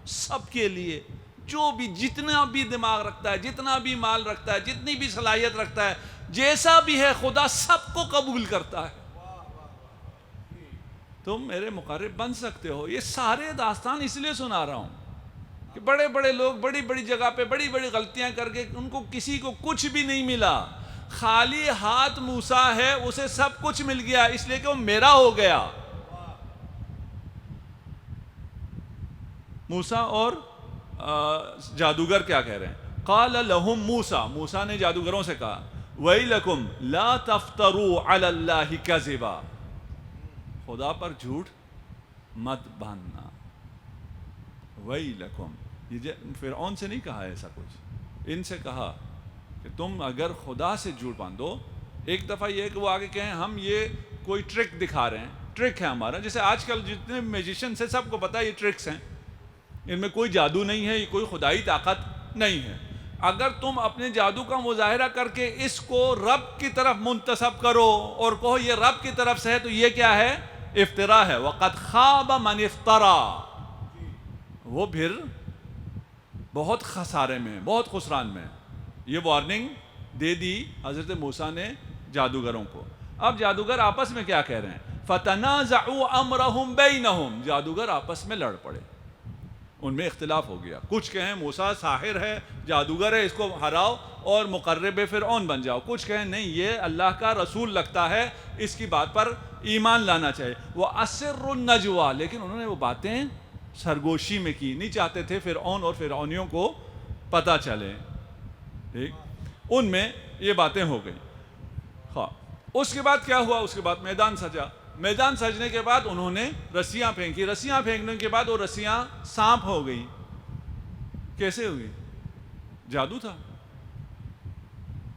سب کے لیے. جو بھی جتنا بھی دماغ رکھتا ہے، جتنا بھی مال رکھتا ہے، جتنی بھی صلاحیت رکھتا ہے، جیسا بھی ہے، خدا سب کو قبول کرتا ہے. تم میرے مقرب بن سکتے ہو. یہ سارے داستان اس لیے سنا رہا ہوں کہ بڑے بڑے لوگ بڑی بڑی جگہ پہ بڑی بڑی غلطیاں کر کے ان کو کسی کو کچھ بھی نہیں ملا. خالی ہاتھ موسیٰ ہے، اسے سب کچھ مل گیا اس لیے کہ وہ میرا ہو گیا. موسیٰ اور جادوگر کیا کہہ رہے ہیں؟ قال لهم موسیٰ، موسیٰ نے جادوگروں سے کہا وَيْلَكُمْ لَا تَفْتَرُوا عَلَى اللَّهِ كَذِبًا، خدا پر جھوٹ مت باندھنا. وَيْلَكُمْ، یہ فرعون سے نہیں کہا ایسا کچھ، ان سے کہا کہ تم اگر خدا سے جھوٹ باندھو. ایک دفعہ یہ کہ وہ آگے کہیں ہم یہ کوئی ٹرک دکھا رہے ہیں، ٹرک ہے ہمارا. جیسے آج کل جتنے میجیشنس ہیں سب کو پتہ ہے یہ ٹرکس ہیں، ان میں کوئی جادو نہیں ہے، یہ کوئی خدائی طاقت نہیں ہے. اگر تم اپنے جادو کا مظاہرہ کر کے اس کو رب کی طرف منتسب کرو اور کہو یہ رب کی طرف سے ہے تو یہ کیا ہے؟ افتراء ہے. وَقَدْ خَابَ مَنِ افْتَرَى، وہ پھر بہت خسارے میں، بہت خسران میں. یہ وارننگ دے دی حضرت موسیٰ نے جادوگروں کو. اب جادوگر آپس میں کیا کہہ رہے ہیں؟ فَتَنَازَعُوا أَمْرَهُمْ بَيْنَهُمْ، جادوگر آپس میں لڑ پڑے، ان میں اختلاف ہو گیا. کچھ کہیں موسیٰ ساحر ہے، جادوگر ہے، اس کو ہراؤ اور مقرب فرعون بن جاؤ. کچھ کہیں نہیں یہ اللہ کا رسول لگتا ہے، اس کی بات پر ایمان لانا چاہیے. وَأَسِرُّ النَّجْوَى، لیکن انہوں نے وہ باتیں سرگوشی میں کی، نہیں چاہتے تھے فرعون اور فرعونیوں کو پتہ چلے. ٹھیک، ان میں یہ باتیں ہو گئیں. ہاں، اس کے بعد کیا ہوا؟ اس کے بعد میدان سجا. میدان سجنے کے بعد انہوں نے رسیاں پھینکی. رسیاں پھینکنے کے بعد وہ رسیاں سانپ ہو گئی. کیسے ہوئی؟ جادو تھا.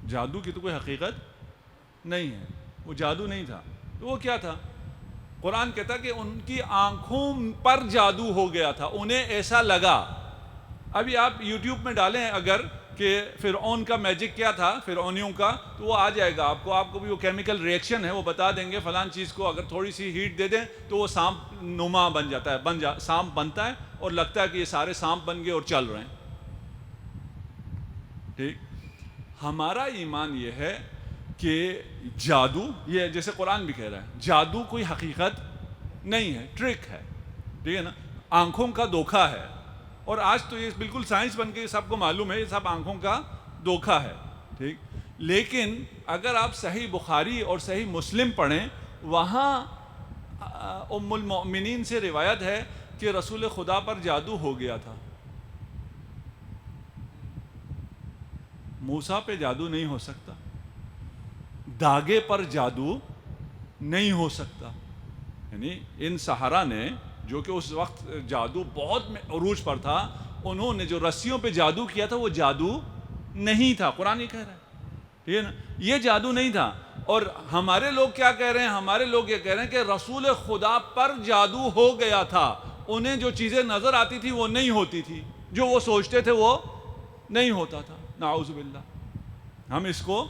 جادو کی تو کوئی حقیقت نہیں ہے، وہ جادو نہیں تھا. تو وہ کیا تھا؟ قرآن کہتا کہ ان کی آنکھوں پر جادو ہو گیا تھا، انہیں ایسا لگا. ابھی آپ یوٹیوب میں ڈالیں اگر کہ فرعون کا میجک کیا تھا، فرعونیوں کا، تو وہ آ جائے گا آپ کو بھی. وہ کیمیکل ریئیکشن ہے، وہ بتا دیں گے فلان چیز کو اگر تھوڑی سی ہیٹ دے دیں تو وہ سانپ نما بن جاتا ہے، سانپ بنتا ہے اور لگتا ہے کہ یہ سارے سانپ بن گئے اور چل رہے ہیں. ٹھیک، ہمارا ایمان یہ ہے کہ جادو، یہ جیسے قرآن بھی کہہ رہا ہے جادو کوئی حقیقت نہیں ہے، ٹرک ہے. ٹھیک ہے نا، آنکھوں کا دھوکا ہے. اور آج تو یہ بالکل سائنس بن کے سب کو معلوم ہے یہ سب آنکھوں کا دھوکا ہے. ٹھیک، لیکن اگر آپ صحیح بخاری اور صحیح مسلم پڑھیں، وہاں ام المؤمنین سے روایت ہے کہ رسول خدا پر جادو ہو گیا تھا. موسیٰ پہ جادو نہیں ہو سکتا، داغے پر جادو نہیں ہو سکتا. یعنی ان سحرہ نے، جو کہ اس وقت جادو بہت عروج پر تھا، انہوں نے جو رسیوں پہ جادو کیا تھا وہ جادو نہیں تھا. قرآن یہ کہہ رہا ہے. ٹھیک ہے نا، یہ جادو نہیں تھا. اور ہمارے لوگ کیا کہہ رہے ہیں؟ ہمارے لوگ یہ کہہ رہے ہیں کہ رسول خدا پر جادو ہو گیا تھا. انہیں جو چیزیں نظر آتی تھی وہ نہیں ہوتی تھی، جو وہ سوچتے تھے وہ نہیں ہوتا تھا. نعوذ باللہ. ہم اس کو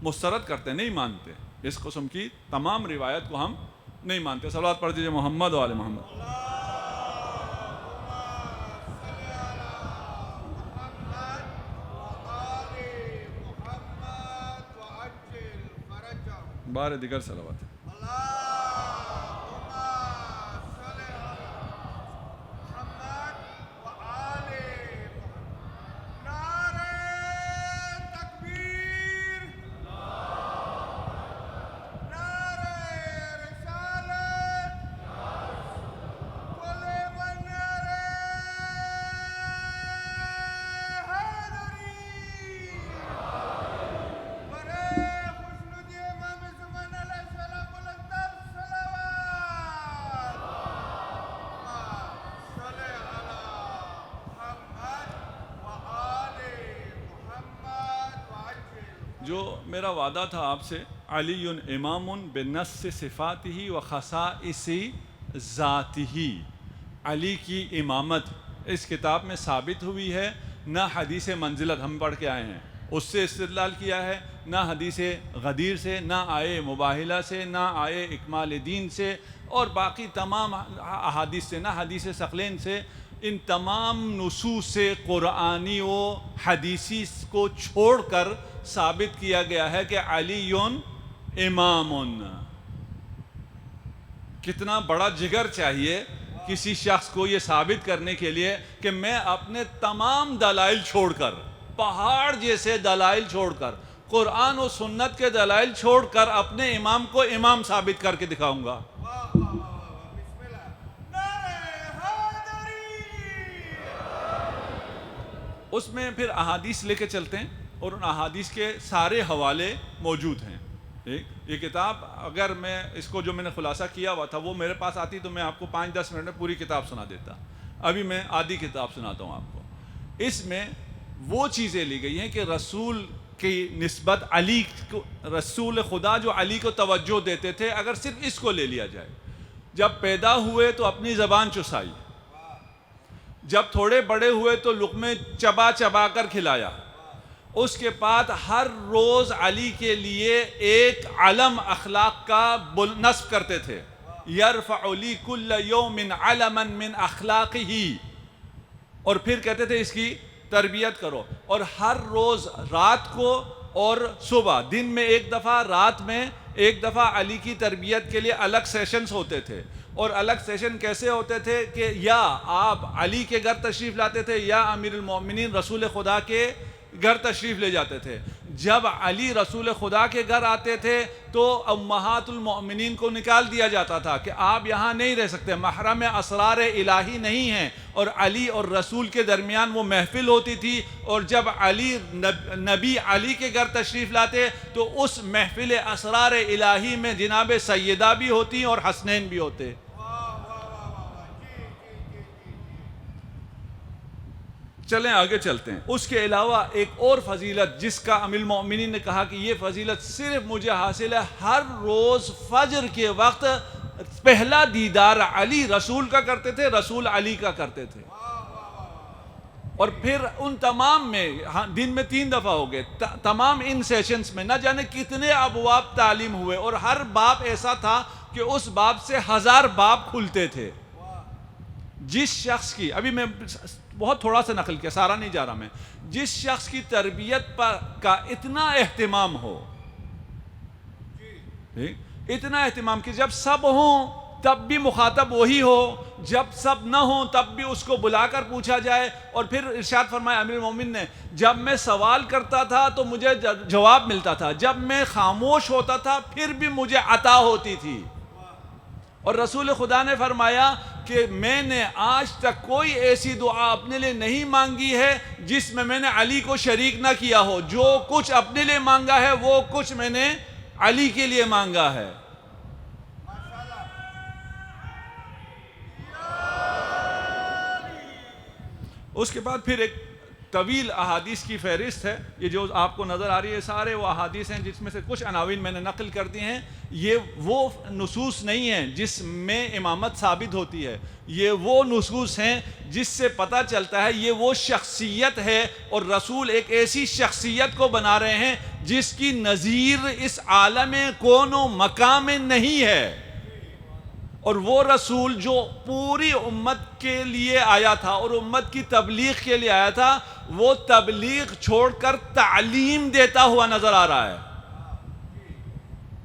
مسترد کرتے، نہیں مانتے. اس قسم کی تمام روایت کو ہم نہیں مانتے. صلوات پڑھ دیجئے محمد و آل محمد. بار دیگر صلوات. جو میرا وعدہ تھا آپ سے، علی امام بنص صفاتہ و خصائص ذاتہ، علی کی امامت اس کتاب میں ثابت ہوئی ہے، نہ حدیث منزلت ہم پڑھ کے آئے ہیں اس سے استدلال کیا ہے، نہ حدیث غدیر سے، نہ آئے مباہلہ سے، نہ آئے اکمال دین سے، اور باقی تمام احادیث سے، نہ حدیث ثقلین سے۔ ان تمام نصوص قرآنی و حدیثی کو چھوڑ کر ثابت کیا گیا ہے کہ علی امام۔ کتنا بڑا جگر چاہیے کسی شخص کو یہ ثابت کرنے کے لیے کہ میں اپنے تمام دلائل چھوڑ کر، پہاڑ جیسے دلائل چھوڑ کر، قرآن و سنت کے دلائل چھوڑ کر اپنے امام کو امام ثابت کر کے دکھاؤں گا۔ بسم اللہ، نعرہ حیدری۔ اس میں پھر احادیث لے کے چلتے ہیں، اور ان احادیث کے سارے حوالے موجود ہیں۔ یہ کتاب اگر میں اس کو جو میں نے خلاصہ کیا ہوا تھا وہ میرے پاس آتی تو میں آپ کو 5-10 منٹ میں پوری کتاب سنا دیتا، ابھی میں آدھی کتاب سناتا ہوں آپ کو۔ اس میں وہ چیزیں لی گئی ہیں کہ رسول کی نسبت علی کو، رسول خدا جو علی کو توجہ دیتے تھے، اگر صرف اس کو لے لیا جائے، جب پیدا ہوئے تو اپنی زبان چسائی، جب تھوڑے بڑے ہوئے تو لقمے چبا چبا کر کھلایا، اس کے بعد ہر روز علی کے لیے ایک علم اخلاق کا نصب کرتے تھے، یرفع لی کل یوم علما من اخلاقہ، اور پھر کہتے تھے اس کی تربیت کرو، اور ہر روز رات کو اور صبح، دن میں ایک دفعہ، رات میں ایک دفعہ علی کی تربیت کے لیے الگ سیشنز ہوتے تھے۔ اور الگ سیشن کیسے ہوتے تھے کہ یا آپ علی کے گھر تشریف لاتے تھے یا امیر المومنین رسول خدا کے گھر تشریف لے جاتے تھے۔ جب علی رسول خدا کے گھر آتے تھے تو امہات المؤمنین کو نکال دیا جاتا تھا کہ آپ یہاں نہیں رہ سکتے، محرم اسرار الہی نہیں ہیں، اور علی اور رسول کے درمیان وہ محفل ہوتی تھی، اور جب علی نبی علی کے گھر تشریف لاتے تو اس محفل اسرار الہی میں جناب سیدہ بھی ہوتی اور حسنین بھی ہوتے۔ چلیں آگے چلتے ہیں۔ اس کے علاوہ ایک اور فضیلت جس کا امیر المومنین نے کہا کہ یہ فضیلت صرف مجھے حاصل ہے، ہر روز فجر کے وقت پہلا دیدار علی رسول کا کرتے تھے، رسول علی کا کرتے تھے، اور پھر ان تمام میں دن میں 3 دفعہ ہو گئے، تمام ان سیشنز میں نہ جانے کتنے ابواب تعلیم ہوئے، اور ہر باب ایسا تھا کہ اس باب سے 1000 باب کھلتے تھے۔ جس شخص کی، ابھی میں بہت تھوڑا سا نقل کیا، سارا نہیں جا رہا میں، جس شخص کی تربیت پر کا اتنا اہتمام ہو، اتنا اہتمام کہ جب سب ہوں تب بھی مخاطب وہی ہو، جب سب نہ ہوں تب بھی اس کو بلا کر پوچھا جائے، اور پھر ارشاد فرمایا امیر المومنین نے، جب میں سوال کرتا تھا تو مجھے جواب ملتا تھا، جب میں خاموش ہوتا تھا پھر بھی مجھے عطا ہوتی تھی۔ اور رسول خدا نے فرمایا کہ میں نے آج تک کوئی ایسی دعا اپنے لیے نہیں مانگی ہے جس میں میں نے علی کو شریک نہ کیا ہو، جو کچھ اپنے لیے مانگا ہے وہ کچھ میں نے علی کے لیے مانگا ہے۔ اس کے بعد پھر ایک طویل احادیث کی فہرست ہے، یہ جو آپ کو نظر آ رہی ہے سارے وہ احادیث ہیں جس میں سے کچھ عناوین میں نے نقل کر دی ہیں۔ یہ وہ نصوص نہیں ہیں جس میں امامت ثابت ہوتی ہے، یہ وہ نصوص ہیں جس سے پتہ چلتا ہے یہ وہ شخصیت ہے، اور رسول ایک ایسی شخصیت کو بنا رہے ہیں جس کی نظیر اس عالم کون و مکان میں نہیں ہے، اور وہ رسول جو پوری امت کے لیے آیا تھا اور امت کی تبلیغ کے لیے آیا تھا، وہ تبلیغ چھوڑ کر تعلیم دیتا ہوا نظر آ رہا ہے۔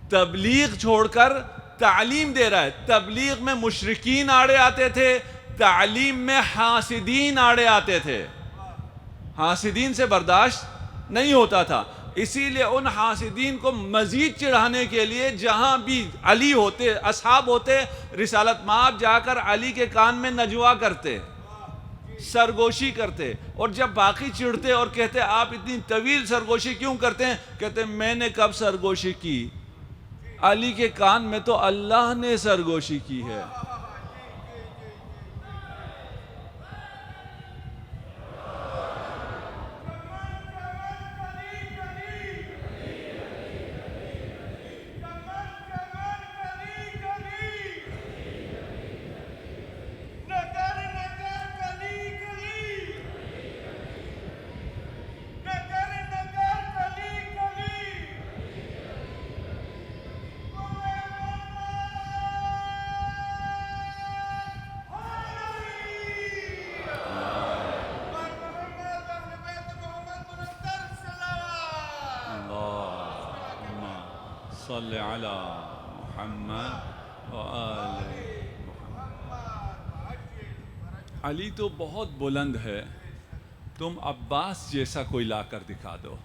تبلیغ چھوڑ کر تعلیم دے رہا ہے۔ تبلیغ میں مشرکین آڑے آتے تھے، تعلیم میں حاسدین آڑے آتے تھے، حاسدین سے برداشت نہیں ہوتا تھا، اسی لیے ان حاسدین کو مزید چڑھانے کے لیے جہاں بھی علی ہوتے، اصحاب ہوتے، رسالت مآب جا کر علی کے کان میں نجوا کرتے، سرگوشی کرتے، اور جب باقی چڑھتے اور کہتے آپ اتنی طویل سرگوشی کیوں کرتے ہیں، کہتے میں نے کب سرگوشی کی، علی کے کان میں تو اللہ نے سرگوشی کی ہے۔ صلی علی محمد و آل محمد۔ علی تو بہت بلند ہے، تم عباس جیسا کوئی لا کر دکھا دو۔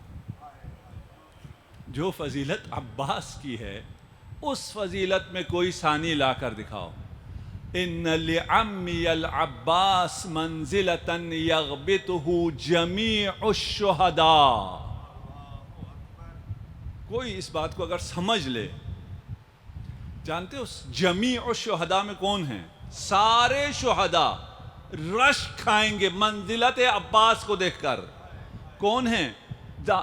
جو فضیلت عباس کی ہے اس فضیلت میں کوئی ثانی لا کر دکھاؤ۔ ان لعمی العباس منزلۃ یغبطہ جمیع الشہداء۔ کوئی اس بات کو اگر سمجھ لے، جانتے ہو جمیع الشہداء میں کون ہیں؟ سارے شہداء رش کھائیں گے منزلت عباس کو دیکھ کر۔ کون ہیں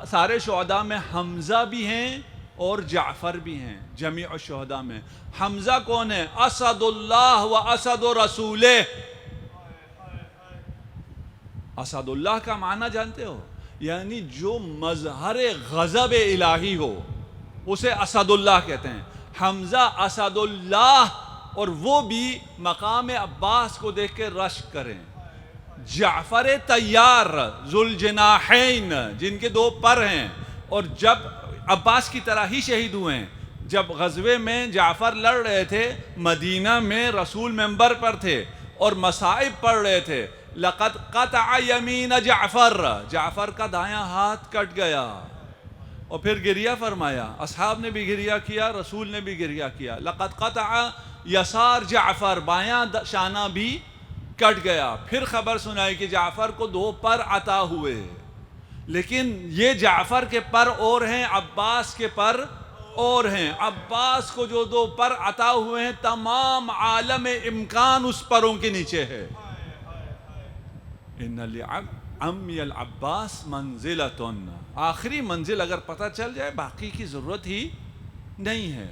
سارے شہداء میں؟ حمزہ بھی ہیں اور جعفر بھی ہیں جمیع الشہداء میں۔ حمزہ کون ہے؟ اسد اللہ و اسد رسولہ۔ اسد اللہ کا معنی جانتے ہو؟ یعنی جو مظہر غضب الہی ہو اسے اسد اللہ کہتے ہیں۔ حمزہ اسد اللہ، اور وہ بھی مقام عباس کو دیکھ کے رشک کریں۔ جعفر طیار ذوالجناحین، جن کے دو پر ہیں، اور جب عباس کی طرح ہی شہید ہوئے ہیں۔ جب غزوے میں جعفر لڑ رہے تھے، مدینہ میں رسول منبر پر تھے اور مصائب پڑھ رہے تھے۔ لقد قطع یمین جعفر، جعفر کا دایاں ہاتھ کٹ گیا، اور پھر گریہ فرمایا۔ اصحاب نے بھی گریہ کیا، رسول نے بھی گریہ کیا۔ لقد قطع یسار جعفر، بایاں شانہ بھی کٹ گیا۔ پھر خبر سنائی کہ جعفر کو دو پر عطا ہوئے، لیکن یہ جعفر کے پر اور ہیں، عباس کے پر اور ہیں۔ عباس کو جو دو پر عطا ہوئے ہیں، تمام عالم امکان اس پروں کے نیچے ہے۔ ان لعمی العباس منزلۃ، آخری منزل اگر پتہ چل جائے باقی کی ضرورت ہی نہیں ہے۔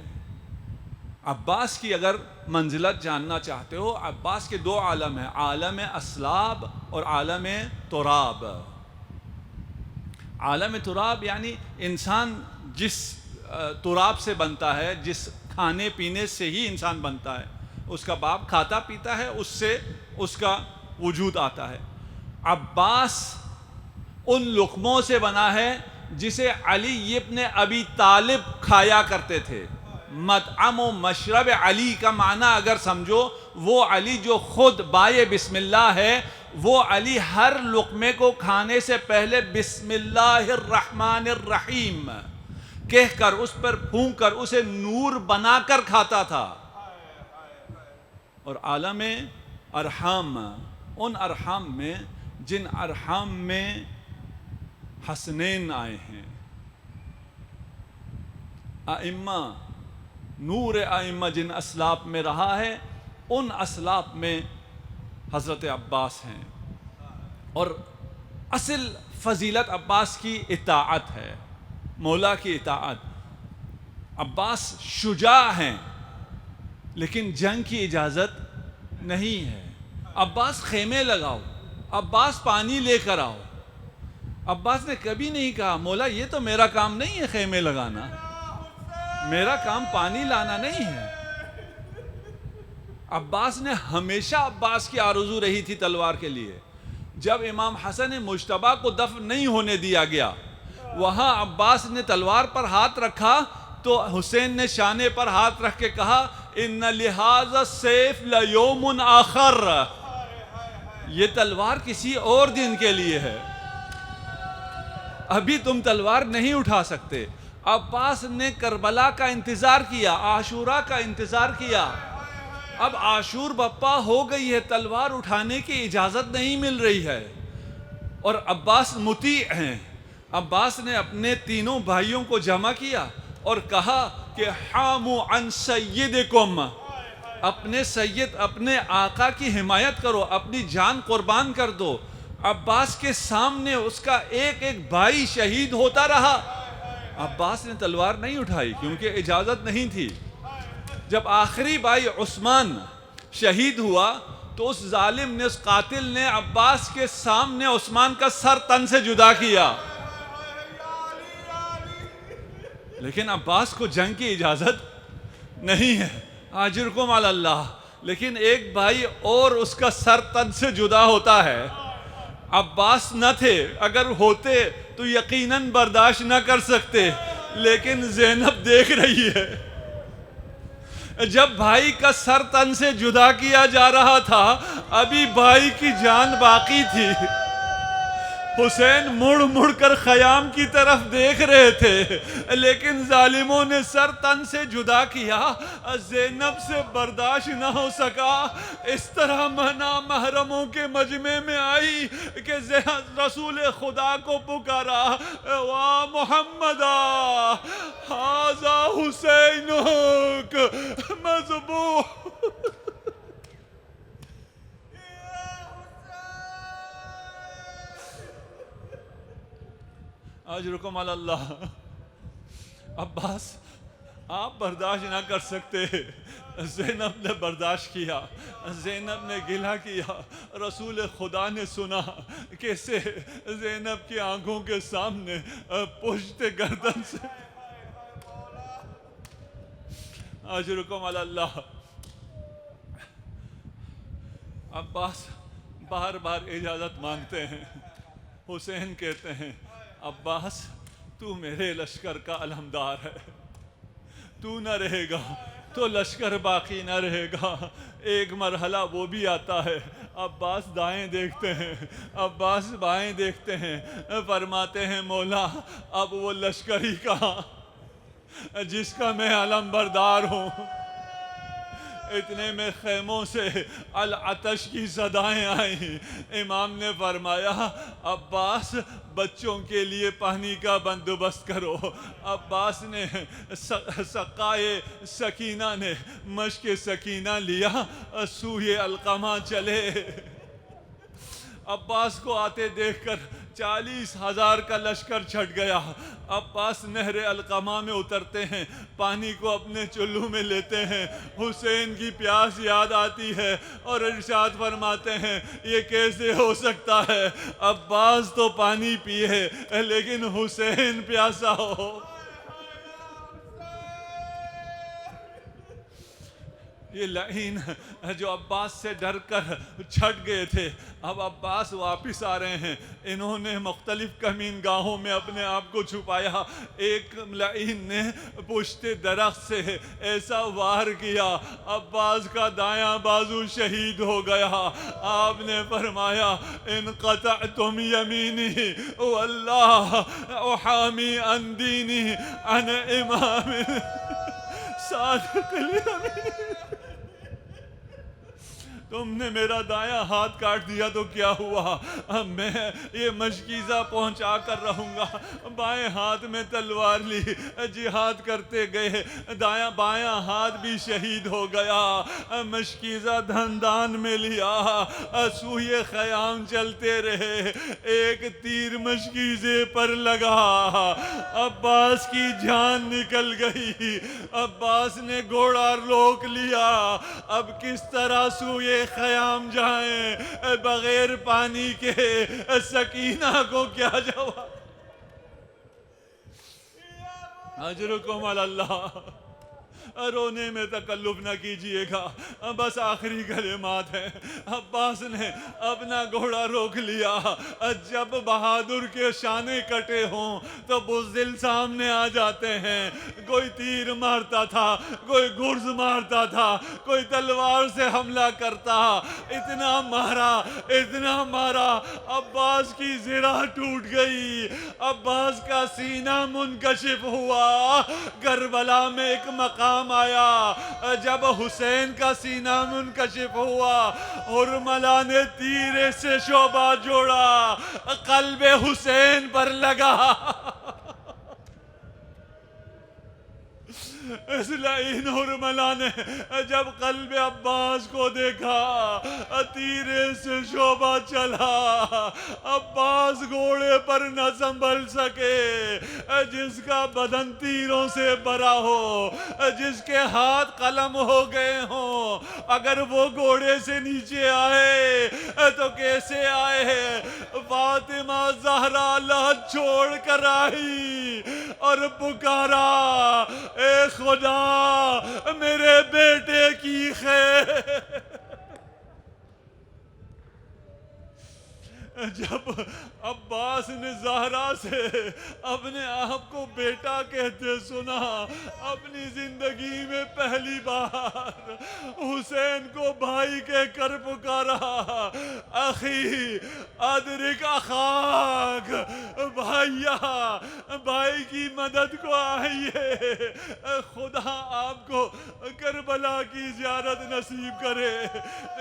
عباس کی اگر منزلت جاننا چاہتے ہو، عباس کے دو عالم ہیں، عالم اسلاب اور عالم تراب۔ عالم تراب یعنی انسان جس تراب سے بنتا ہے، جس کھانے پینے سے ہی انسان بنتا ہے، اس کا باپ کھاتا پیتا ہے، اس سے اس کا وجود آتا ہے۔ عباس ان لقموں سے بنا ہے جسے علی ابن ابی طالب کھایا کرتے تھے۔ مطعم و مشرب علی کا معنی اگر سمجھو، وہ علی جو خود بائے بسم اللہ ہے، وہ علی ہر لقمے کو کھانے سے پہلے بسم اللہ الرحمن الرحیم کہہ کر، اس پر پھونک کر، اسے نور بنا کر کھاتا تھا۔ اور عالم ارحام، ان ارحام میں جن ارحام میں حسنین آئے ہیں، ائمہ، نور ائمہ جن اسلاف میں رہا ہے، ان اسلاف میں حضرت عباس ہیں۔ اور اصل فضیلت عباس کی اطاعت ہے، مولا کی اطاعت۔ عباس شجاع ہیں لیکن جنگ کی اجازت نہیں ہے۔ عباس خیمے لگاؤ، عباس پانی لے کر آؤ۔ عباس نے کبھی نہیں کہا مولا یہ تو میرا کام نہیں ہے خیمے لگانا، میرا کام پانی لانا نہیں ہے۔ عباس نے ہمیشہ، عباس کی آرزو رہی تھی تلوار کے لیے۔ جب امام حسن مجتبیٰ کو دفن نہیں ہونے دیا گیا، وہاں عباس نے تلوار پر ہاتھ رکھا تو حسین نے شانے پر ہاتھ رکھ کے کہا ان لہذا السیف لیوم آخر، یہ تلوار کسی اور دن کے لیے ہے، ابھی تم تلوار نہیں اٹھا سکتے۔ عباس نے کربلا کا انتظار کیا، عاشورہ کا انتظار کیا۔ اب عاشور بپا ہو گئی ہے، تلوار اٹھانے کی اجازت نہیں مل رہی ہے، اور عباس مطیع ہیں۔ عباس نے اپنے تینوں بھائیوں کو جمع کیا اور کہا کہ حاموا عن سیدکم، اپنے سید، اپنے آقا کی حمایت کرو، اپنی جان قربان کر دو۔ عباس کے سامنے اس کا ایک ایک بھائی شہید ہوتا رہا، عباس نے تلوار نہیں اٹھائی کیونکہ اجازت نہیں تھی۔ جب آخری بھائی عثمان شہید ہوا تو اس ظالم نے، اس قاتل نے عباس کے سامنے عثمان کا سر تن سے جدا کیا، لیکن عباس کو جنگ کی اجازت نہیں ہے، اجرکم علی اللہ۔ لیکن ایک بھائی اور اس کا سر تن سے جدا ہوتا ہے۔ عباس نہ تھے، اگر ہوتے تو یقیناً برداشت نہ کر سکتے، لیکن زینب دیکھ رہی ہے. جب بھائی کا سر تن سے جدا کیا جا رہا تھا ابھی بھائی کی جان باقی تھی. حسین مڑ مڑ کر خیام کی طرف دیکھ رہے تھے لیکن ظالموں نے سر تن سے جدا کیا. زینب سے برداشت نہ ہو سکا, اس طرح نامحرموں کے مجمع میں آئی کہ رسول خدا کو پکارا, وا محمدا ھذا حسینک مذبوح. اجرکم علی اللہ. عباس آپ برداشت نہ کر سکتے, زینب نے برداشت کیا. زینب نے گلہ کیا. رسول خدا نے سنا کیسے زینب کی آنکھوں کے سامنے پشت گردن سے. اجرکم علی اللہ. عباس بار بار اجازت مانگتے ہیں. حسین کہتے ہیں عباس تو میرے لشکر کا علمدار ہے, تو نہ رہے گا تو لشکر باقی نہ رہے گا. ایک مرحلہ وہ بھی آتا ہے, عباس دائیں دیکھتے ہیں, عباس بائیں دیکھتے ہیں, فرماتے ہیں مولا اب وہ لشکر ہی کہاں جس کا میں علم بردار ہوں. اتنے میں خیموں سے العطش کی صدائیں آئیں. امام نے فرمایا عباس بچوں کے لیے پانی کا بندوبست کرو. عباس نے سقائے سکینہ نے مشک سکینہ لیا, سوئے القمہ چلے. عباس کو آتے دیکھ کر 40,000 کا لشکر چھٹ گیا. عباس نہر القمہ میں اترتے ہیں, پانی کو اپنے چلو میں لیتے ہیں. حسین کی پیاس یاد آتی ہے اور ارشاد فرماتے ہیں یہ کیسے ہو سکتا ہے, عباس تو پانی پیے لیکن حسین پیاسا ہو. یہ لعین جو عباس سے ڈر کر چھٹ گئے تھے اب عباس واپس آ رہے ہیں. انہوں نے مختلف کمین گاہوں میں اپنے آپ کو چھپایا. ایک لعین نے پشت درخت سے ایسا وار کیا عباس کا دایاں بازو شہید ہو گیا. آپ نے فرمایا ان قطعتم یمینی واللہ احامی عن دینی عن امام صادق الامین. تم نے میرا دایاں ہاتھ کاٹ دیا تو کیا ہوا, میں یہ مشکیزہ پہنچا کر رہوں گا. بائیں ہاتھ میں تلوار لی, جہاد کرتے گئے, بایاں ہاتھ بھی شہید ہو گیا. مشکیزہ دھندان میں لیا, سوئے خیام چلتے رہے. ایک تیر مشکیزے پر لگا, عباس کی جان نکل گئی. عباس نے گھوڑا روک لیا. اب کس طرح سوئے خیام جائیں بغیر پانی کے, سکینہ کو کیا جواب. اجرکم علی اللہ. رونے میں تکلف نہ کیجئے گا, بس آخری کلمات ہیں. عباس نے اپنا گھوڑا روک لیا. جب بہادر کے شانے کٹے ہوں تو بزدل سامنے آ جاتے ہیں. کوئی تیر مارتا تھا, کوئی گرز مارتا تھا, کوئی تلوار سے حملہ کرتا. اتنا مارا عباس کی زرہ ٹوٹ گئی. عباس کا سینہ منکشف ہوا. کربلا میں ایک مقام آیا, جب حسین کا سینہ منکشف ہوا حرملہ نے تیر سے شعبہ جوڑا, قلب حسین پر لگا. اس لعین حرملہ نے جب قلب عباس کو دیکھا تیرے سے شعبہ چلا. عباس گھوڑے پر نہ سنبھل سکے. جس کا بدن تیروں سے بھرا ہو, جس کے ہاتھ قلم ہو گئے ہوں, اگر وہ گھوڑے سے نیچے آئے تو کیسے آئے. فاطمہ زہرا لہد چھوڑ کر آئی اور پکارا اے خدا میرے بیٹے کی خیر. جب عباس نے ظاہر پکارا سے اپنے آپ کو بیٹا کہتے سنا. اپنی زندگی میں پہلی بار حسین کو بھائی کہہ کر پکارا. اخی ادرک اخاک، بھائیا بھائی کی مدد کو آئیے. خدا آپ کو کربلا کی زیارت نصیب کرے.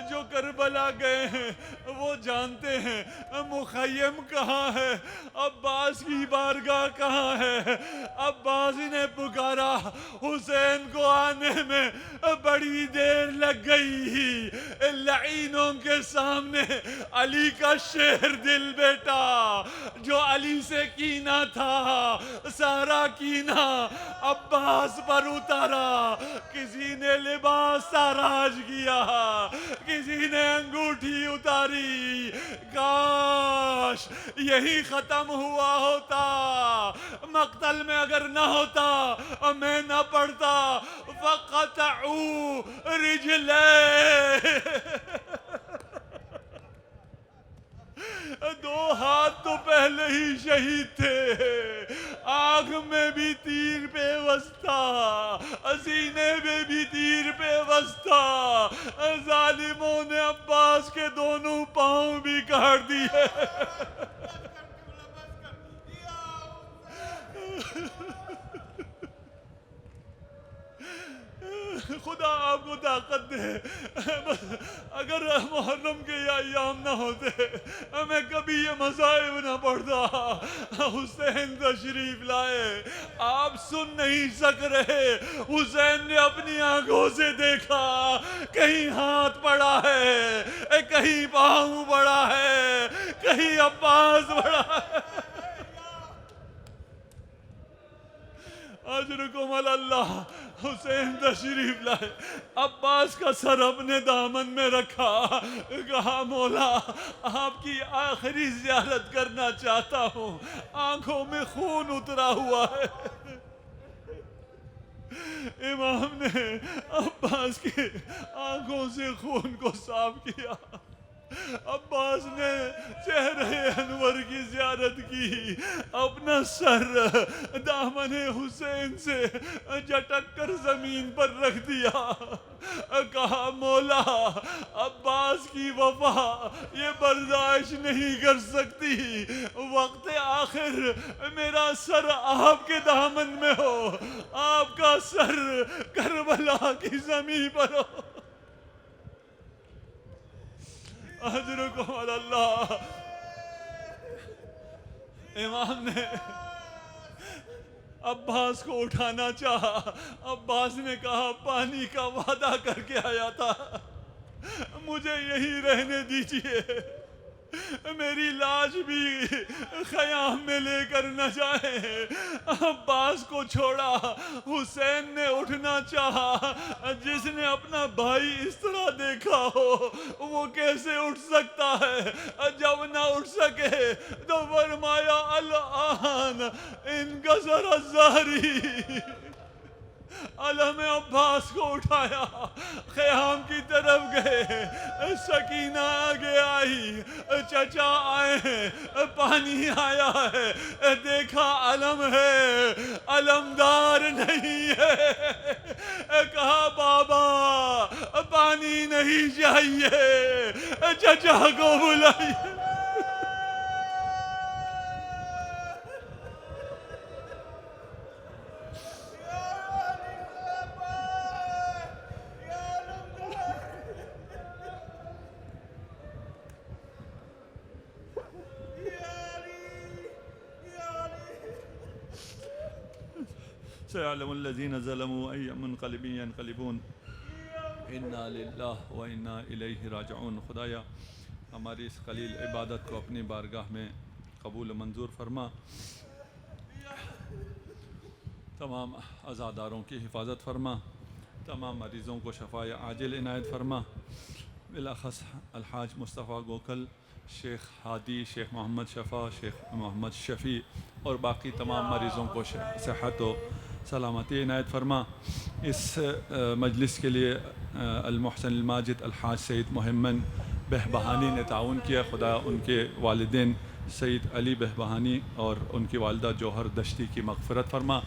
جو کربلا گئے ہیں وہ جانتے ہیں مخیم کہاں ہے، عباس کی بارگاہ کہاں ہے. عباس نے پکارا، حسین کو آنے میں بڑی دیر لگ گئی. لعینوں کے سامنے علی کا شیر دل بیٹا جو علی سے کینہ تھا، سارا کینہ عباس پر اتارا. کسی نے لباس تاراج کیا، کسی نے انگوٹھی اتاری. کاش یہی ختم ہوا ہوتا، مقتل میں اگر نہ ہوتا میں نہ پڑھتا فقطعوا رجلے. دو ہاتھ تو پہلے ہی شہید تھے، آنکھ میں بھی تیر پیوست تھا، سینے میں بھی تیر پیوست تھا. ظالموں نے عباس کے دونوں پاؤں بھی کاٹ دیے. خدا آپ کو طاقت دے. اگر محرم کے یہ ایام نہ ہوتے میں کبھی یہ مصائب نہ پڑھتا. حسین تشریف لائے، آپ سن نہیں سک رہے. حسین نے اپنی آنکھوں سے دیکھا، کہیں ہاتھ پڑا ہے، کہیں پاؤں پڑا ہے، کہیں عباس پڑا ہے. اجرکم اللہ. حسین تشریف لائے، عباس کا سر اپنے دامن میں رکھا، کہا مولا آپ کی آخری زیارت کرنا چاہتا ہوں. آنکھوں میں خون اترا ہوا ہے. امام نے عباس کی آنکھوں سے خون کو صاف کیا. عباس نے چہرہ انور کی زیارت کی، اپنا سر دامن حسین سے جھٹک کر زمین پر رکھ دیا. کہا مولا عباس کی وفا یہ برداشت نہیں کر سکتی. وقت آخر میرا سر آپ کے دامن میں ہو، آپ کا سر کربلا کی زمین پر ہو. اجرکم اللہ. امام نے عباس کو اٹھانا چاہا. عباس نے کہا پانی کا وعدہ کر کے آیا تھا، مجھے یہی رہنے دیجیے، میری لاش بھی خیام میں لے کر نہ جائیں. عباس کو چھوڑا. حسین نے اٹھنا چاہا. جس نے اپنا بھائی اس طرح دیکھا ہو وہ کیسے اٹھ سکتا ہے؟ جب نہ اٹھ سکے تو فرمایا الآن انکسر الظہری. علم عباس کو اٹھایا، خیام کی طرف گئے. سکینہ آگے آئی، چچا آئے ہیں، پانی آیا ہے. دیکھا علم ہے، علمدار نہیں ہے. کہا بابا پانی نہیں چاہیے، چچا کو بلائیے. سيعلم الذين ظلموا أي منقلب ينقلبون انا للہ و انا الیہ راجعون. خدایا ہماری اس قلیل عبادت کو اپنی بارگاہ میں قبول و منظور فرما. تمام عزاداروں کی حفاظت فرما. تمام مریضوں کو شفاء عاجل عنایت فرما. بالاخص الحاج مصطفیٰ گوکل، شیخ ہادی، شیخ محمد شفا، شیخ محمد شفیع اور باقی تمام مریضوں کو صحت و سلامتی عنایت فرما. اس مجلس کے لیے المحسن الماجد الحاج سید محمد بہبہانی نے تعاون کیا. خدا ان کے والدین سید علی بہبہانی اور ان کی والدہ جوہر دشتی کی مغفرت فرما،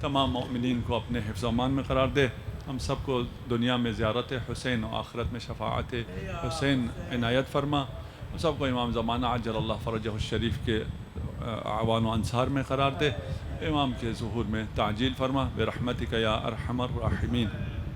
تمام مؤمنین کو اپنے حفظ و امان میں قرار دے، ہم سب کو دنیا میں زیارت حسین و آخرت میں شفاعت حسین عنایت فرما، ہم سب کو امام زمانہ عجل اللہ فرجہ الشریف کے اعوان و انصار میں قرار دے، امام کے ظہور میں تعجیل فرما برحمتک یا ارحم الراحمین۔